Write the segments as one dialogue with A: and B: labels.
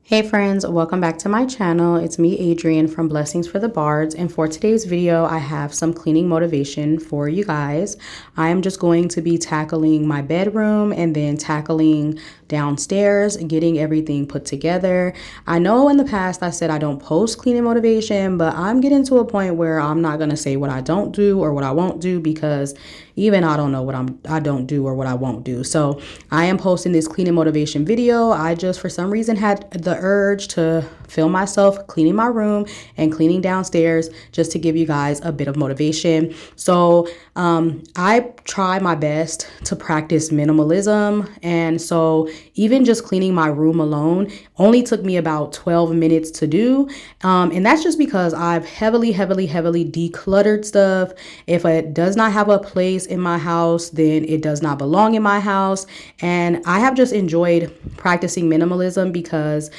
A: Hey friends, welcome back to my channel. It's me, Adrienne from Blessings for the Bards, and for today's video, I have some cleaning motivation for you guys. I am just going to be tackling my bedroom and then tackling downstairs and getting everything put together. I know in the past I said I don't post cleaning motivation, but I'm getting to a point where I'm not going to say what I don't do or what I won't do because even I don't know what I don't do or what I won't do. So I am posting this cleaning motivation video. I just for some reason had the urge to film myself cleaning my room and cleaning downstairs just to give you guys a bit of motivation. So I try my best to practice minimalism, and so even just cleaning my room alone only took me about 12 minutes to do, and that's just because I've heavily decluttered stuff. If it does not have a place in my house, then it does not belong in my house. And I have just enjoyed practicing minimalism because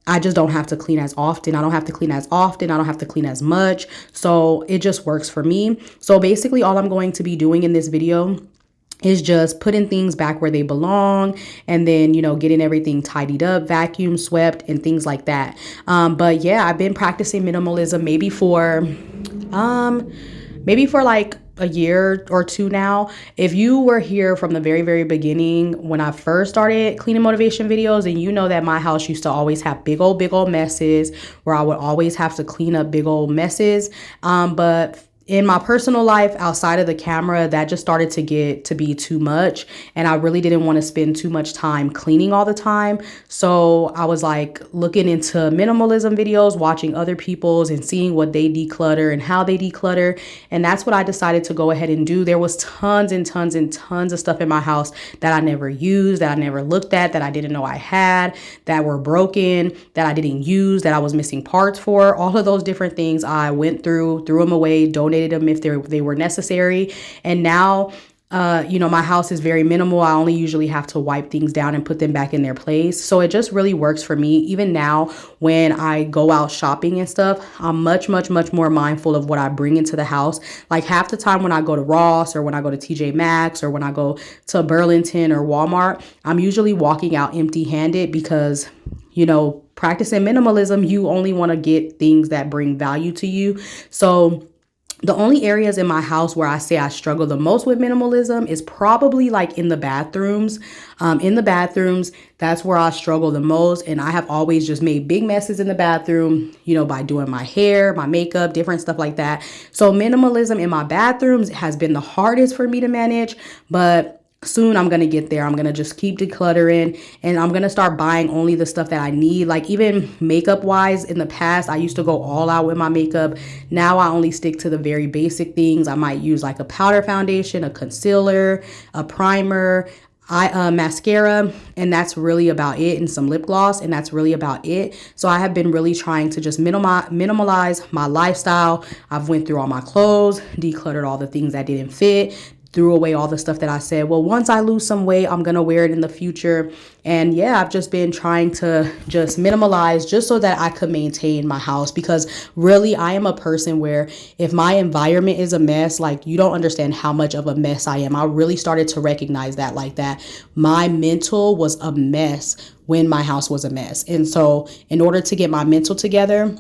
A: I just don't have to clean as often. I don't have to clean as often. I don't have to clean as much. So it just works for me. So basically all I'm going to be doing in this video is just putting things back where they belong, and then, you know, getting everything tidied up, vacuum swept, and things like that. But yeah, I've been practicing minimalism maybe for like a year or two now. If you were here from the very beginning when I first started cleaning motivation videos, and you know that my house used to always have big old messes where I would always have to clean up big old messes. But in my personal life outside of the camera, that just started to get to be too much, and I really didn't want to spend too much time cleaning all the time. So I was like looking into minimalism videos, watching other people's and seeing what they declutter and how they declutter, and that's what I decided to go ahead and do. There was tons of stuff in my house that I never used, that I never looked at, that I didn't know I had, that were broken, that I didn't use, that I was missing parts for. All of those different things I went through, threw them away, donated them if they were necessary. And now you know, my house is very minimal. I only usually have to wipe things down and put them back in their place. So it just really works for me. Even now when I go out shopping and stuff, I'm much more mindful of what I bring into the house. Like half the time when I go to Ross or when I go to TJ Maxx or when I go to Burlington or Walmart, I'm usually walking out empty-handed because, you know, practicing minimalism, you only want to get things that bring value to you. So the only areas in my house where I say I struggle the most with minimalism is probably like in the bathrooms. That's where I struggle the most. And I have always just made big messes in the bathroom, you know, by doing my hair, my makeup, different stuff like that. So minimalism in my bathrooms has been the hardest for me to manage, but soon I'm going to get there. I'm going to just keep decluttering, and I'm going to start buying only the stuff that I need. Like even makeup wise, in the past, I used to go all out with my makeup. Now I only stick to the very basic things. I might use like a powder foundation, a concealer, a primer, mascara, and that's really about it, and some lip gloss, and that's really about it. So I have been really trying to just minimalize my lifestyle. I've went through all my clothes, decluttered all the things that didn't fit, threw away all the stuff that I said, well, once I lose some weight, I'm going to wear it in the future. And yeah, I've just been trying to just minimalize just so that I could maintain my house, because really I am a person where if my environment is a mess, like you don't understand how much of a mess I am. I really started to recognize that, like that my mental was a mess when my house was a mess. And so in order to get my mental together,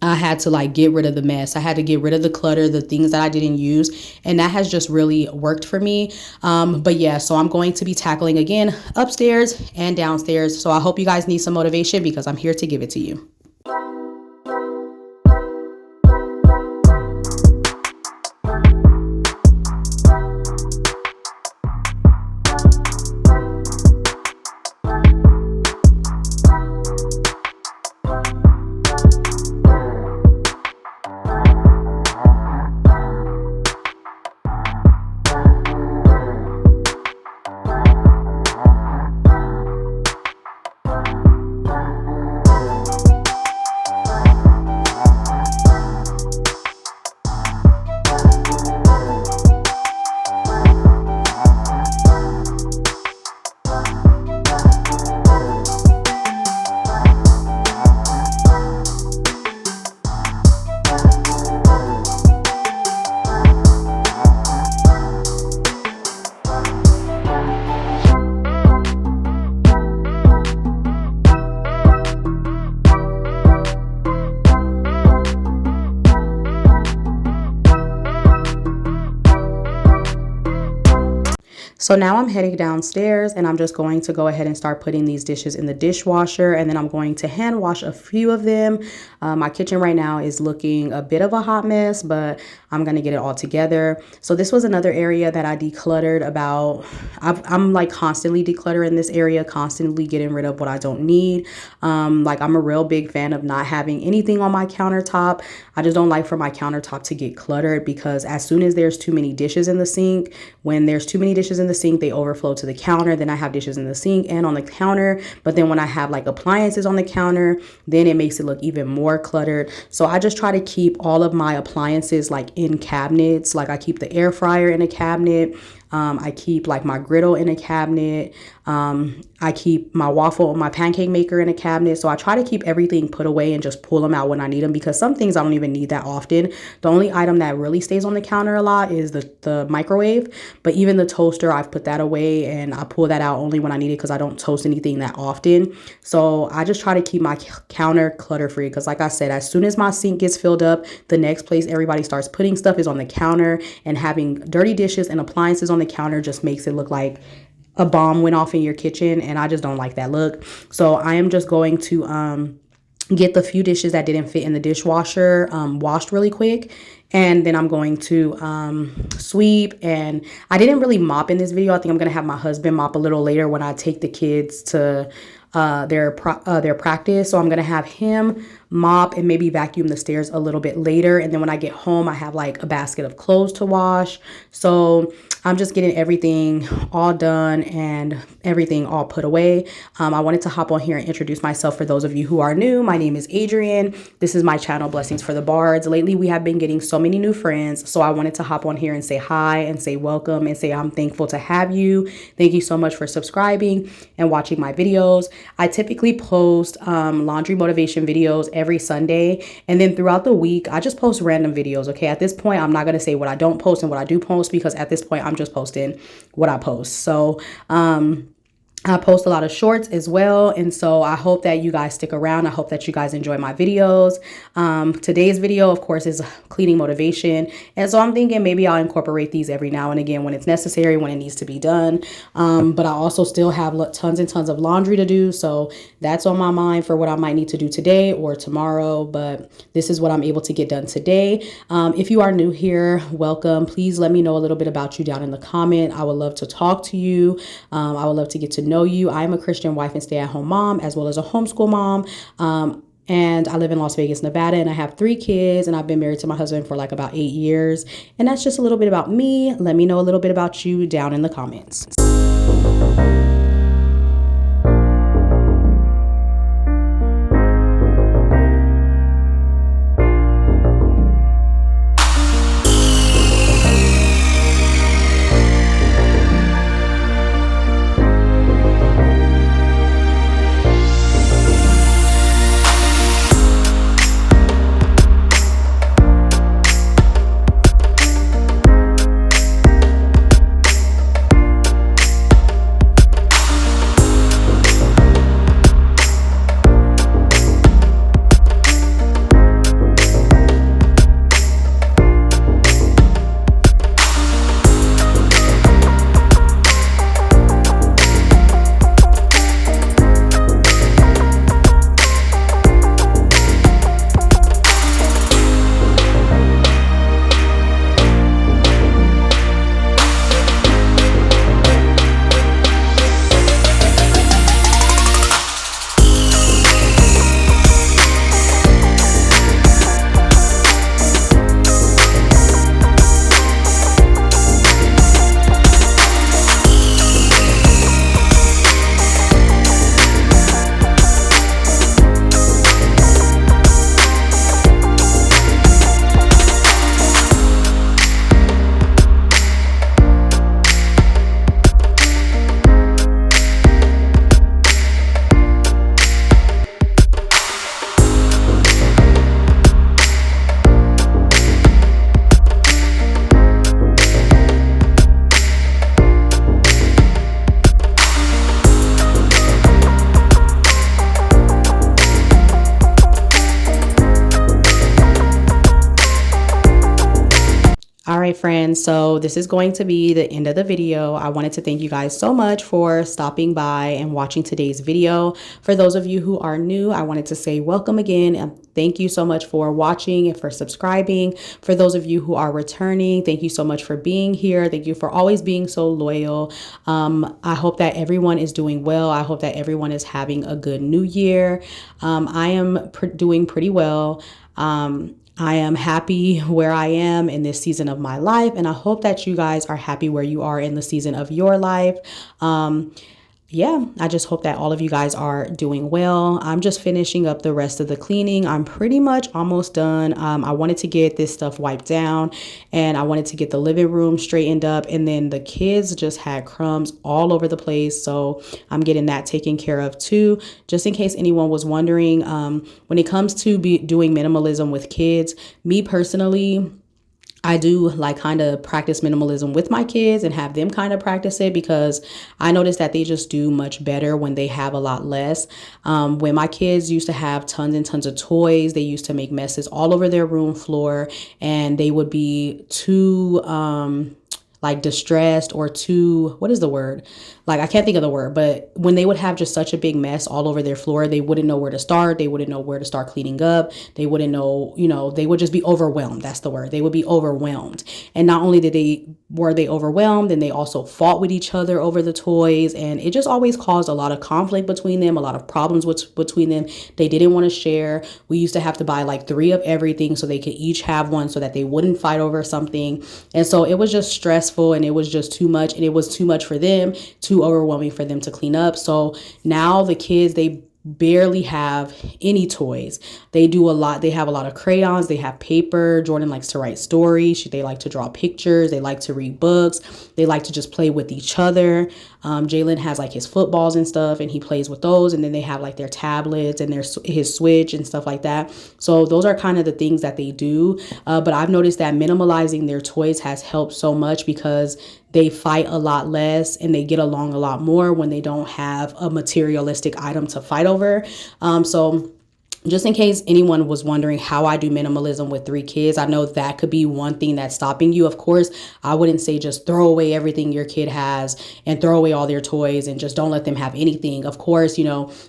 A: I had to like get rid of the mess. I had to get rid of the clutter, the things that I didn't use. And that has just really worked for me. But yeah, so I'm going to be tackling again upstairs and downstairs. So I hope you guys need some motivation because I'm here to give it to you. So now I'm heading downstairs and I'm just going to go ahead and start putting these dishes in the dishwasher, and then I'm going to hand wash a few of them. My kitchen right now is looking a bit of a hot mess, but I'm going to get it all together. So this was another area that I decluttered about. I'm like constantly decluttering this area, constantly getting rid of what I don't need. Like I'm a real big fan of not having anything on my countertop. I just don't like for my countertop to get cluttered, because as soon as there's too many dishes in the sink, when there's too many dishes in the sink, they overflow to the counter. Then I have dishes in the sink and on the counter. But then when I have like appliances on the counter, then it makes it look even more cluttered. So I just try to keep all of my appliances like in cabinets. Like I keep the air fryer in a cabinet. I keep like my griddle in a cabinet. I keep my pancake maker in a cabinet. So I try to keep everything put away and just pull them out when I need them, because some things I don't even need that often. The only item that really stays on the counter a lot is the microwave. But even the toaster, I've put that away and I pull that out only when I need it, because I don't toast anything that often. So I just try to keep my counter clutter free, because like I said, as soon as my sink gets filled up, the next place everybody starts putting stuff is on the counter, and having dirty dishes and appliances on the counter just makes it look like a bomb went off in your kitchen, and I just don't like that look. So I am just going to get the few dishes that didn't fit in the dishwasher washed really quick, and then I'm going to sweep. And I didn't really mop in this video. I think I'm gonna have my husband mop a little later when I take the kids to their practice. So I'm gonna have him mop and maybe vacuum the stairs a little bit later, and then when I get home I have like a basket of clothes to wash. So I'm just getting everything all done and everything all put away. I wanted to hop on here and introduce myself for those of you who are new. My name is Adrienne. This is my channel, Blessings for the Bards. Lately, we have been getting so many new friends, so I wanted to hop on here and say hi and say welcome and say I'm thankful to have you. Thank you so much for subscribing and watching my videos. I typically post laundry motivation videos every Sunday, and then throughout the week, I just post random videos, okay? At this point, I'm not going to say what I don't post and what I do post, because at this point, I'm just posting what I post. So I post a lot of shorts as well, and so I hope that you guys stick around. I hope that you guys enjoy my videos. Today's video, of course, is cleaning motivation, and so I'm thinking maybe I'll incorporate these every now and again when it's necessary, when it needs to be done. But I also still have tons and tons of laundry to do, so that's on my mind for what I might need to do today or tomorrow, but this is what I'm able to get done today. If you are new here, welcome. Please let me know a little bit about you down in the comment. I would love to talk to you. I would love to get to know you. I am a Christian wife and stay-at-home mom, as well as a homeschool mom. And I live in Las Vegas, Nevada, and I have 3 kids, and I've been married to my husband for like about 8 years. And that's just a little bit about me. Let me know a little bit about you down in the comments. right, friends, so this is going to be the end of the video. I wanted to thank you guys so much for stopping by and watching today's video. For those of you who are new, I wanted to say welcome again and thank you so much for watching and for subscribing. For those of you who are returning, thank you so much for being here. Thank you for always being so loyal. I hope that everyone is doing well. I hope that everyone is having a good new year. I am doing pretty well. I am happy where I am in this season of my life, and I hope that you guys are happy where you are in the season of your life. Yeah, I just hope that all of you guys are doing well. I'm just finishing up the rest of the cleaning. I'm pretty much almost done. I wanted to get this stuff wiped down and I wanted to get the living room straightened up, and then the kids just had crumbs all over the place. So I'm getting that taken care of too. Just in case anyone was wondering, when it comes to doing minimalism with kids, me personally, I do like kind of practice minimalism with my kids and have them kind of practice it, because I notice that they just do much better when they have a lot less. When my kids used to have tons and tons of toys, they used to make messes all over their room floor, and they would be too like distressed or too, what is the word? Like, I can't think of the word, but when they would have just such a big mess all over their floor, they wouldn't know where to start. They wouldn't know where to start cleaning up. They wouldn't know, they would just be overwhelmed. That's the word. They would be overwhelmed. And not only were they overwhelmed, and they also fought with each other over the toys. And it just always caused a lot of conflict between them, a lot of problems between them. They didn't want to share. We used to have to buy like 3 of everything so they could each have one so that they wouldn't fight over something. And so it was just stressful, and it was just too much, and it was too much for them, too overwhelming for them to clean up. So now the kids, they barely have any toys. They do a lot. They have a lot of crayons. They have paper. Jordan likes to write stories. They like to draw pictures. They like to read books. They like to just play with each other. Jalen has like his footballs and stuff, and he plays with those. And then they have like their tablets and his Switch and stuff like that. So those are kind of the things that they do. But I've noticed that minimalizing their toys has helped so much, because they fight a lot less and they get along a lot more when they don't have a materialistic item to fight over. So just in case anyone was wondering how I do minimalism with 3 kids, I know that could be one thing that's stopping you. Of course, I wouldn't say just throw away everything your kid has and throw away all their toys and just don't let them have anything. Of course,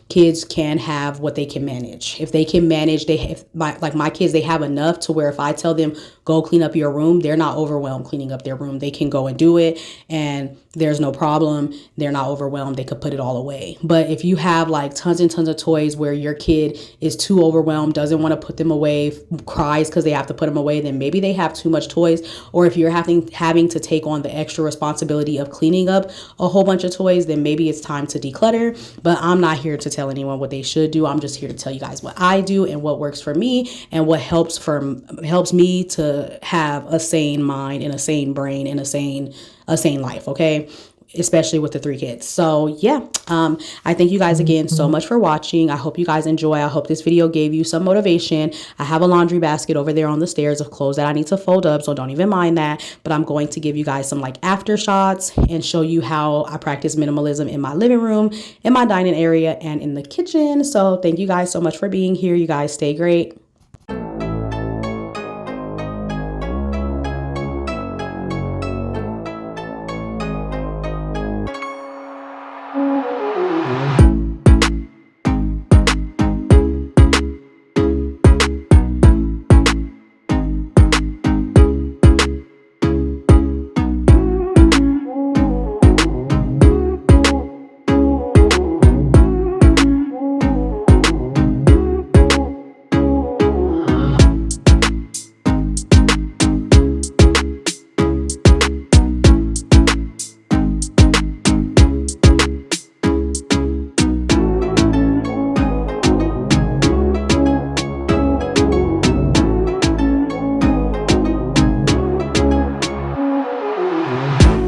A: kids can have what they can manage. If they can manage, my kids, they have enough to where if I tell them, go clean up your room, they're not overwhelmed cleaning up their room. They can go and do it, and there's no problem. They're not overwhelmed. They could put it all away. But if you have like tons and tons of toys where your kid is too overwhelmed, doesn't want to put them away, cries because they have to put them away, then maybe they have too much toys. Or if you're having to take on the extra responsibility of cleaning up a whole bunch of toys, then maybe it's time to declutter. But I'm not here to tell anyone what they should do. I'm just here to tell you guys what I do and what works for me and what helps me to have a sane mind and a sane brain and a sane life, okay? Especially with the 3 kids. So yeah, I thank you guys again so much for watching. I hope you guys enjoy. I hope this video gave you some motivation. I have a laundry basket over there on the stairs of clothes that I need to fold up, so don't even mind that. But I'm going to give you guys some like after shots and show you how I practice minimalism in my living room, in my dining area, and in the kitchen. So thank you guys so much for being here. You guys stay great.